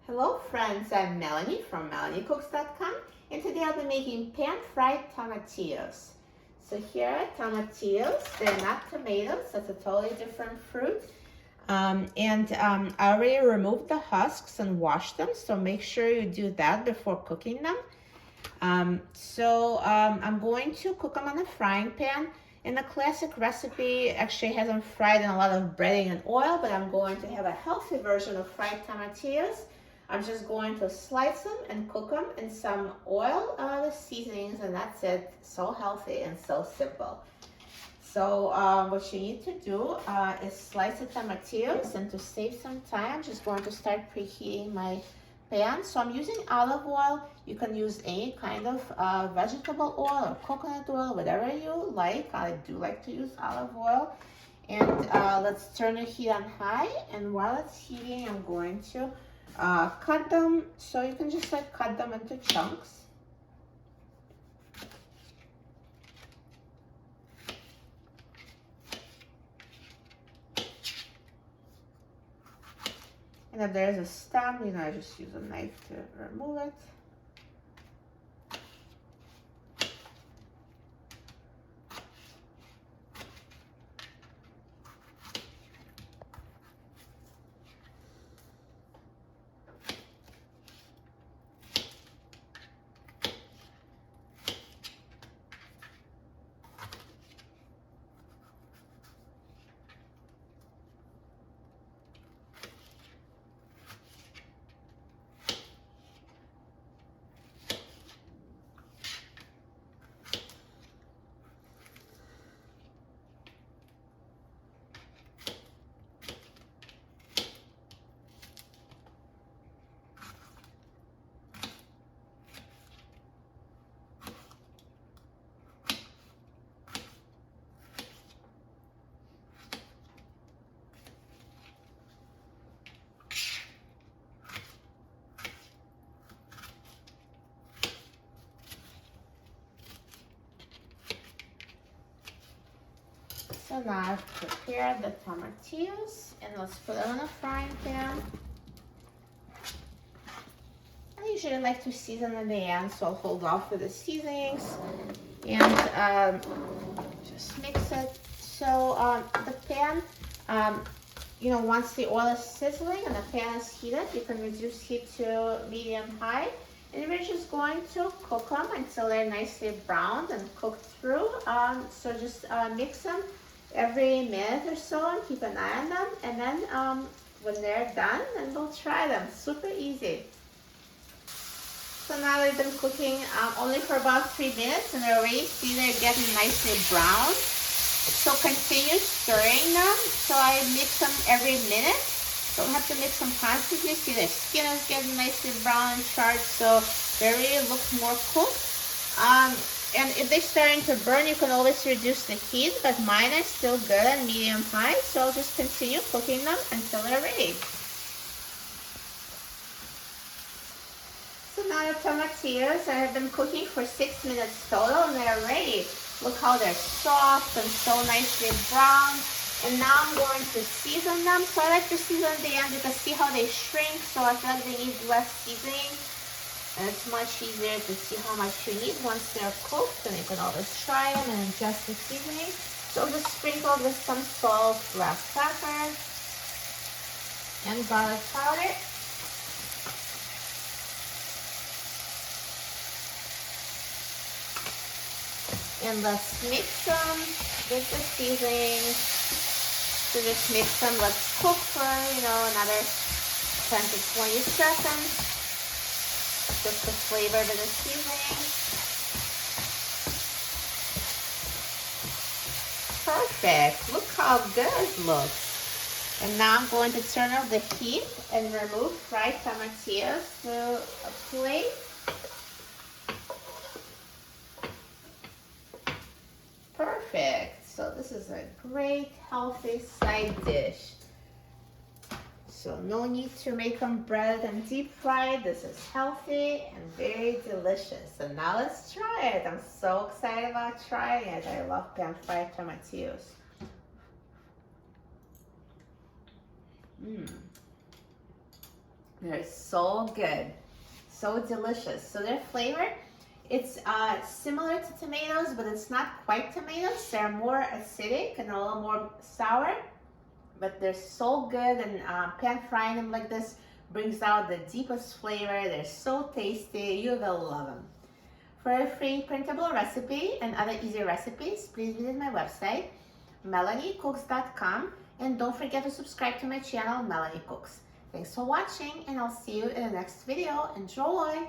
Hello friends, I'm Melanie from melaniecooks.com, and today I'll be making pan-fried tomatillos. So here are tomatillos. They're not tomatoes, that's a totally different fruit. I already removed the husks and washed them, so make sure you do that before cooking them. I'm going to cook them on a frying pan. In the classic recipe, actually has them fried in a lot of breading and oil, but I'm going to have a healthy version of fried tomatillos. I'm just going to slice them and cook them in some oil with seasonings, and that's it. So healthy and so simple. So what you need to do is slice the tomatillos, and to save some time, I'm just going to start preheating my pan. So I'm using olive oil. You can use any kind of vegetable oil or coconut oil, whatever you like. I do like to use olive oil. And let's turn the heat on high. And while it's heating, I'm going to cut them. So you can just like cut them into chunks. And if there's a stem, I just use a knife to remove it. So now I've prepared the tomatillos, and let's put them in a frying pan. I usually like to season in the end, so I'll hold off with the seasonings and just mix it. So the pan, once the oil is sizzling and the pan is heated, you can reduce heat to medium-high. And we're just going to cook them until they're nicely browned and cooked through. So just mix them every minute or so and keep an eye on them. And then when they're done, then we'll try them. Super easy. So now they've been cooking only for about 3 minutes, and already see they're getting nicely brown. So continue stirring them. So I mix them every minute. Don't have to mix them constantly. See, their skin is getting nicely brown and charred, so they really look more cooked. And if they're starting to burn, you can always reduce the heat, but mine are still good at medium-high, so I'll just continue cooking them until they're ready. So now the tomatillos, I have been cooking for 6 minutes total, and they're ready. Look how they're soft and so nicely brown. And now I'm going to season them. So I like to season at the end because see how they shrink, so I feel like they need less seasoning. And it's much easier to see how much you need once they're cooked, and you can always try them and adjust the seasoning. So just sprinkle with some salt, black pepper, and garlic powder. And let's mix them with the seasoning. So just mix them, let's cook for, another 10 to 20 seconds. Just the flavor of the seasoning. Perfect. Look how good it looks. And now I'm going to turn off the heat and remove fried tomatillos to a plate. Perfect. So this is a great healthy side dish. So no need to make them breaded and deep fried. This is healthy and very delicious. And now let's try it. I'm so excited about trying it. I love pan-fried tomatillos. They're so good, so delicious. So their flavor, it's similar to tomatoes, but it's not quite tomatoes. They're more acidic and a little more sour, but they're so good, and pan frying them like this brings out the deepest flavor. They're so tasty. You will love them. For a free printable recipe and other easy recipes, please visit my website, melaniecooks.com, and don't forget to subscribe to my channel, Melanie Cooks. Thanks for watching, and I'll see you in the next video. Enjoy!